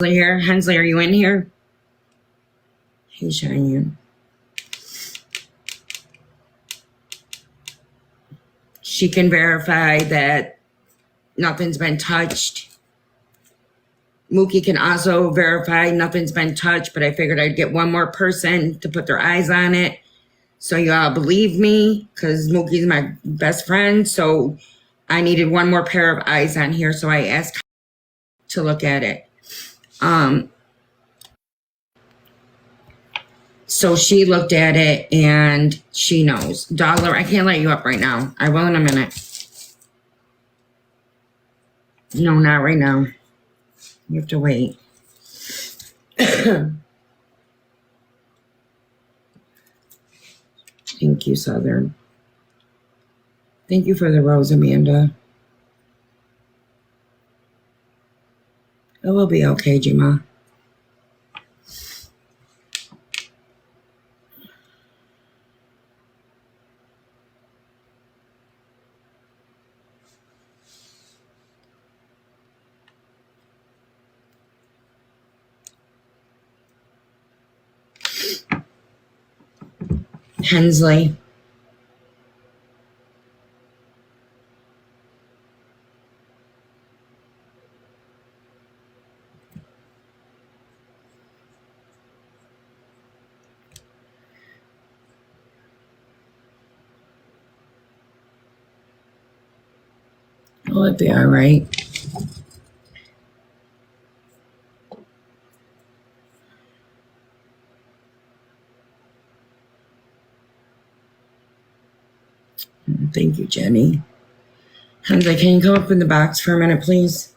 Here, Hensley, are you in here? He's showing you. She can verify that nothing's been touched. Mookie can also verify nothing's been touched, but I figured I'd get one more person to put their eyes on it. So y'all believe me, because Mookie's my best friend. So I needed one more pair of eyes on here. So I asked to look at it. So she looked at it and she knows. Dollar, I can't let you up right now. I will in a minute. No, not right now. You have to wait. Thank you, Southern. Thank you for the rose, Amanda. It will be okay, Jima. Hensley. Will it be all right? Thank you, Jenny. Hensley, can you come up in the box for a minute, please?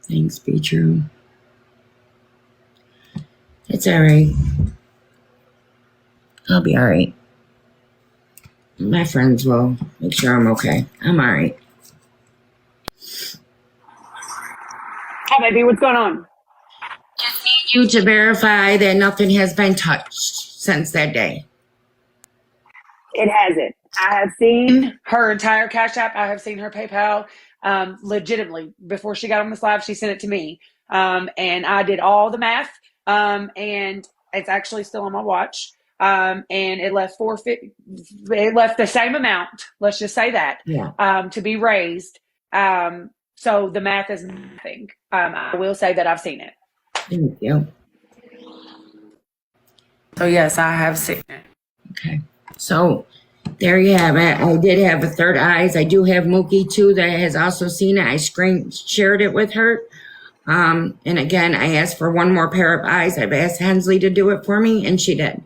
Thanks, be true. It's all right. I'll be all right. My friends will make sure I'm okay. I'm all right. Hi, baby. What's going on? Just need you to verify that nothing has been touched since that day. It hasn't. I have seen her entire Cash App. I have seen her PayPal. Legitimately, before she got on this live, she sent it to me. And I did all the math. And it's actually still on my watch. And it left it left the same amount. Let's just say that. Yeah. To be raised. So the math is nothing. I will say that I've seen it. Thank you. So yes, I have seen it. Okay. So there you have it. I did have a third eyes. I do have Mookie too that has also seen it. I shared it with her. And again, I asked for one more pair of eyes. I've asked Hensley to do it for me, and she did.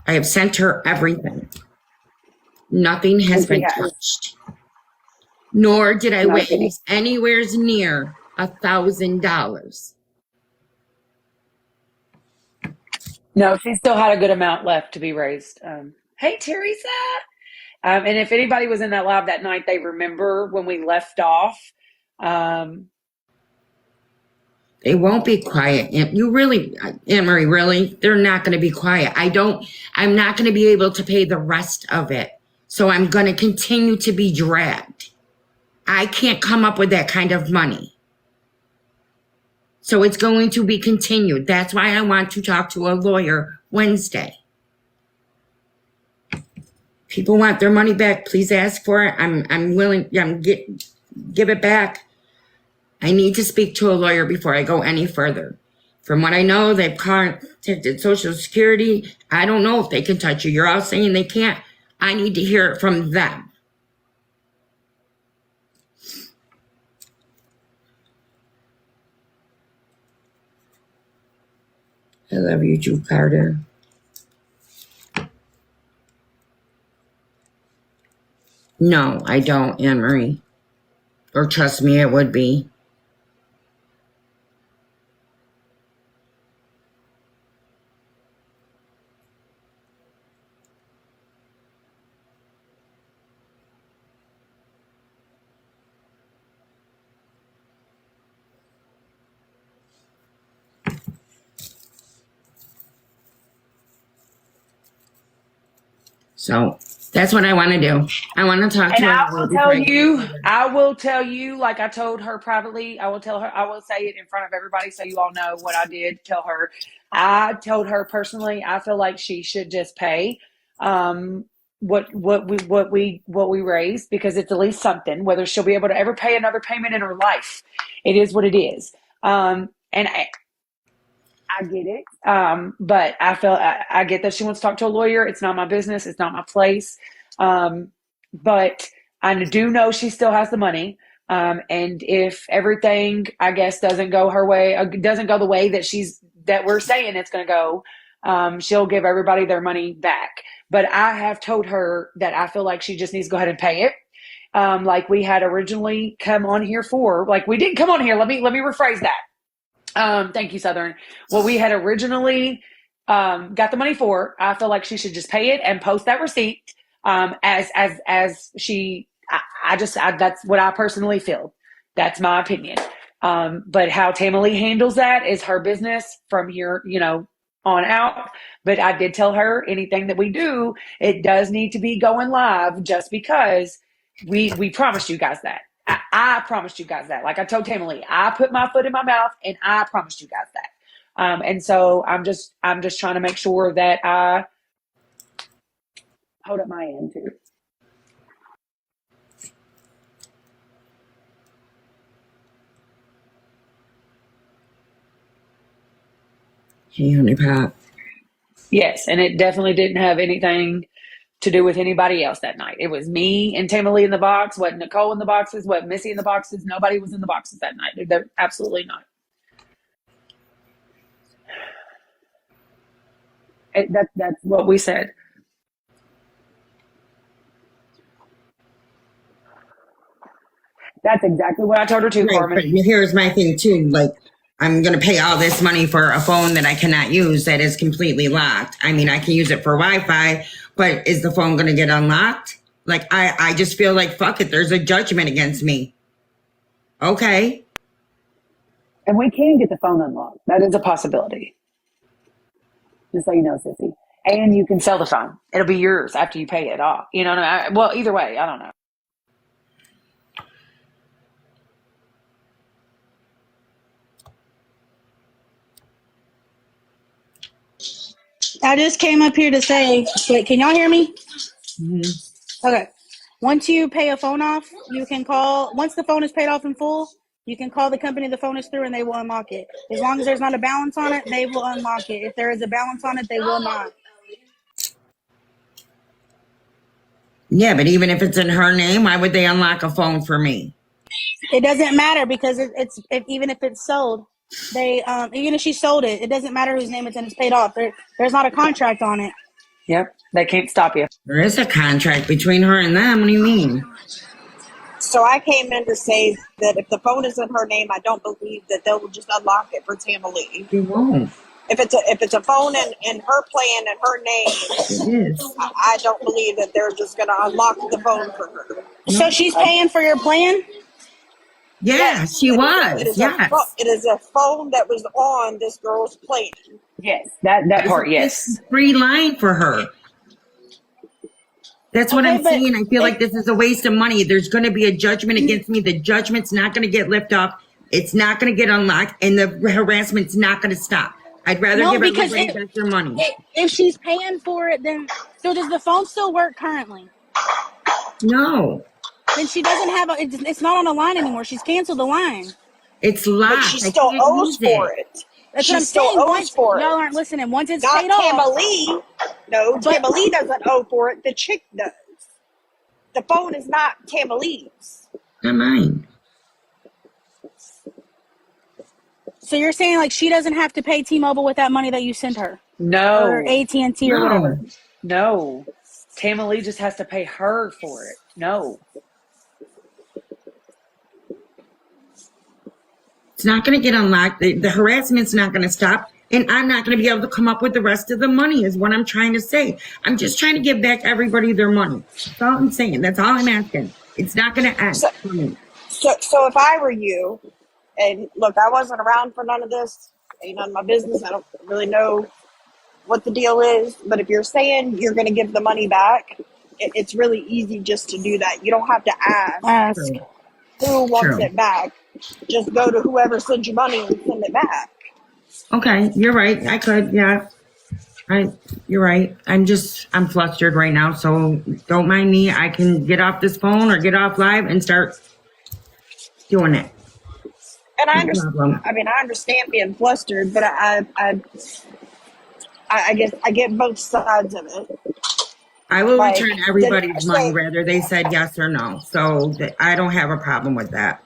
I have sent her everything. Nothing has been touched. Nor did I raise anywhere near $1,000. No, she still had a good amount left to be raised. Hey, Teresa. And if anybody was in that live that night, they remember when we left off. They won't be quiet. You really, Anne-Marie, really? They're not going to be quiet. I'm not going to be able to pay the rest of it. So I'm going to continue to be dragged. I can't come up with that kind of money. So it's going to be continued. That's why I want to talk to a lawyer Wednesday. People want their money back. Please ask for it. I'm willing. Give it back. I need to speak to a lawyer before I go any further. From what I know, they've contacted Social Security. I don't know if they can touch you. You're all saying they can't. I need to hear it from them. I love you, Drew Carter. No, I don't, Anne-Marie. Or trust me, it would be. So that's what I want to do. I want to talk to And her. I will tell you, like I told her privately, I will say it in front of everybody so you all know what I did tell her. I told her personally, I feel like she should just pay what we raised, because it's at least something, whether she'll be able to ever pay another payment in her life. It is what it is. And I get it. But I get that she wants to talk to a lawyer. It's not my business. It's not my place. But I do know she still has the money. And if everything, I guess, doesn't go her way, doesn't go the way that we're saying it's going to go, she'll give everybody their money back. But I have told her that I feel like she just needs to go ahead and pay it. Like we had originally come on here for, like we didn't come on here. Let me rephrase that. Thank you, Southern. What we had originally got the money for, I feel like she should just pay it and post that receipt. As she, that's what I personally feel. That's my opinion. But how TAMALEE handles that is her business from here, on out. But I did tell her anything that we do, it does need to be going live, just because we promised you guys that. I promised you guys that. Like I told TAMALEE, I put my foot in my mouth and I promised you guys that. And so I'm just trying to make sure that I hold up my end too. Hey, honey pop. Yes, and it definitely didn't have anything to do with anybody else that night. It was me and TAMALEE in the box. Wasn't Nicole in the boxes? Wasn't Missy in the boxes? Nobody was in the boxes that night. They're absolutely not. That's what we said. That's exactly what I told her too, Right, but Carmen. here's my thing too. Like, I'm going to pay all this money for a phone that I cannot use, that is completely locked. I mean, I can use it for Wi-Fi, but is the phone going to get unlocked? Like, I just feel like, fuck it, there's a judgment against me. Okay. And we can get the phone unlocked. That is a possibility. Just so you know, Sissy. And you can sell the phone. It'll be yours after you pay it off. You know what I mean? Well, either way, I don't know. I just came up here to say, wait, can y'all hear me? Mm-hmm. Okay. Once you pay a phone off, you can call, once the phone is paid off in full, you can call the company the phone is through and they will unlock it. As long as there's not a balance on it, they will unlock it. If there is a balance on it, they will not. Yeah, but even if it's in her name, why would they unlock a phone for me? It doesn't matter because even if it's sold, they even if she sold it, it doesn't matter whose name it's in. It's paid off. There's not a contract on it. Yep. They can't stop you. There is a contract between her and them. What do you mean? So I came in to say that if the phone is in her name, I don't believe that they'll just unlock it for TAMALEE. They won't. If it's a phone in her plan and her name, It is. I don't believe that they're just going to unlock the phone for her. So she's paying for your plan? Yeah, Yes, she it was. is Yes. it is a phone that was on this girl's plan. Yes. That part, yes. Free line for her. That's what Okay, I'm but saying. I feel like this is a waste of money. There's going to be a judgment against me. The judgment's not going to get lifted up. It's not going to get unlocked, and the harassment's not going to stop. I'd rather No, give because everybody back their money. if she's paying for it, then so does the phone still work currently? No, Then she doesn't have it's not on a line anymore. She's canceled the line. it's But locked. she I still can't owes use for it. it. That's She what I'm still saying. owes Once for y'all it. aren't listening, once it's Not paid off. TAMALEE. No, TAMALEE doesn't owe for it. The chick does. The phone is not TAMALEE's. Not mine. So you're saying like she doesn't have to pay T-Mobile with that money that you sent her, or No. AT&T or whatever. No. TAMALEE just has to pay her for it. No. It's not going to get unlocked. The harassment's not going to stop. And I'm not going to be able to come up with the rest of the money is what I'm trying to say. I'm just trying to give back everybody their money. That's all I'm saying. That's all I'm asking. It's not going to end for me. So if I were you, and look, I wasn't around for none of this. Ain't none of my business. I don't really know what the deal is. But if you're saying you're going to give the money back, it's really easy just to do that. You don't have to ask Ask. who wants True. it back. Just go to whoever sent you money and send it back. Okay, you're right. I could, yeah. You're right. I'm flustered right now, so don't mind me. I can get off this phone or get off live and start doing it. And I No understand. problem. I mean, I understand being flustered, but I guess I get both sides of it. I will Like, return everybody's money, whether they said yes or no. So I don't have a problem with that.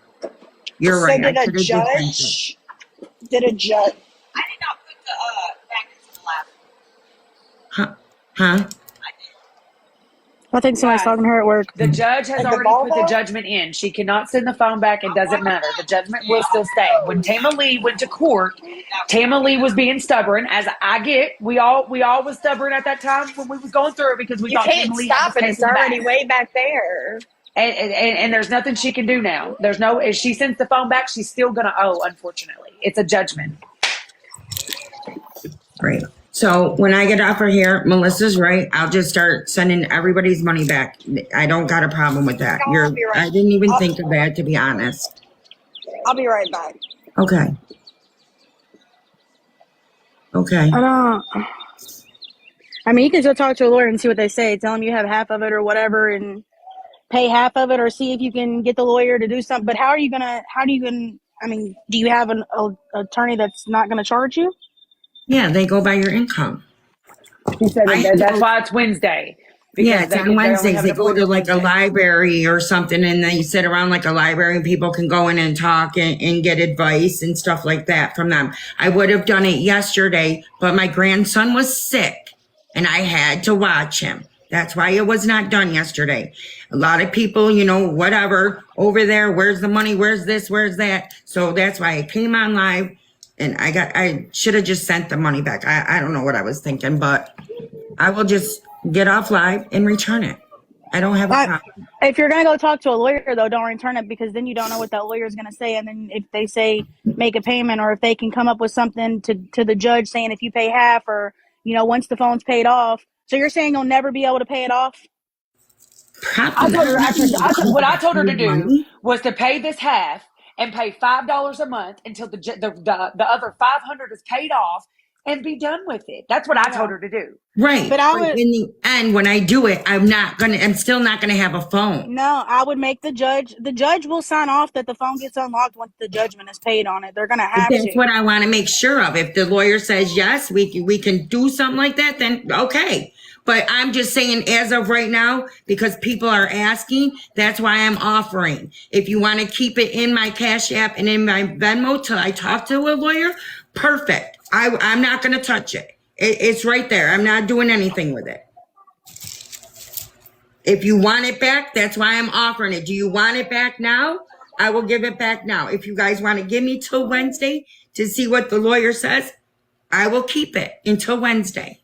You're so right. I did a could have just sent it. judge? Did a judge? I did not put the magnets in the lab. Huh? I think somebody's Guys, talking to her at work. The judge has And the already put the Volvo? judgment in. She cannot send the phone back. It doesn't matter. The judgment will still stay. When TAMALEE went to court, TAMALEE was being stubborn, as I get. We all was stubborn at that time when we was going through it because we You thought can't TAMALEE had stop this it. case It's in the already bag. way back there. And there's nothing she can do now. There's no, if she sends the phone back, she's still going to owe, unfortunately. It's a judgment. Great. So when I get off of here, Melissa's right. I'll just start sending everybody's money back. I don't got a problem with that. I'll be right- I didn't even think of that, to be honest. I'll be right back. Okay. Okay. I mean, you can still talk to a lawyer and see what they say. Tell them you have half of it or whatever and pay half of it, or see if you can get the lawyer to do something. But I mean, do you have an attorney that's not going to charge you? Yeah, they go by your income. She said I that's know. why it's Wednesday. Yeah, it's on Wednesdays. They go to appointment like a Wednesday. library or something, and they sit around like a library, and people can go in and talk and get advice and stuff like that from them. I would have done it yesterday, but my grandson was sick, and I had to watch him. That's why it was not done yesterday. A lot of people, whatever, over there, where's the money? Where's this? Where's that? So that's why I came on live, and I should have just sent the money back. I don't know what I was thinking, but I will just get off live and return it. I don't have a problem. If you're going to go talk to a lawyer, though, don't return it, because then you don't know what that lawyer is going to say. And then if they say make a payment, or if they can come up with something to the judge saying if you pay half, or, once the phone's paid off. So you're saying you'll never be able to pay it off? What I told her to do was to pay this half and pay $5 a month until the other $500 is paid off and be done with it. That's what I told her to do. Right. But I would, in the end, when I do it, I'm still not gonna have a phone. no, I would make the judge will sign off that the phone gets unlocked once the judgment is paid on it. They're gonna have That's to. what I want to make sure of. If the lawyer says yes, we can do something like that, then okay. But I'm just saying, as of right now, because people are asking, that's why I'm offering. If you want to keep it in my Cash App and in my Venmo till I talk to a lawyer, perfect. I'm not going to touch it. It's right there. I'm not doing anything with it. If you want it back, that's why I'm offering it. Do you want it back now? I will give it back now. If you guys want to give me till Wednesday to see what the lawyer says, I will keep it until Wednesday.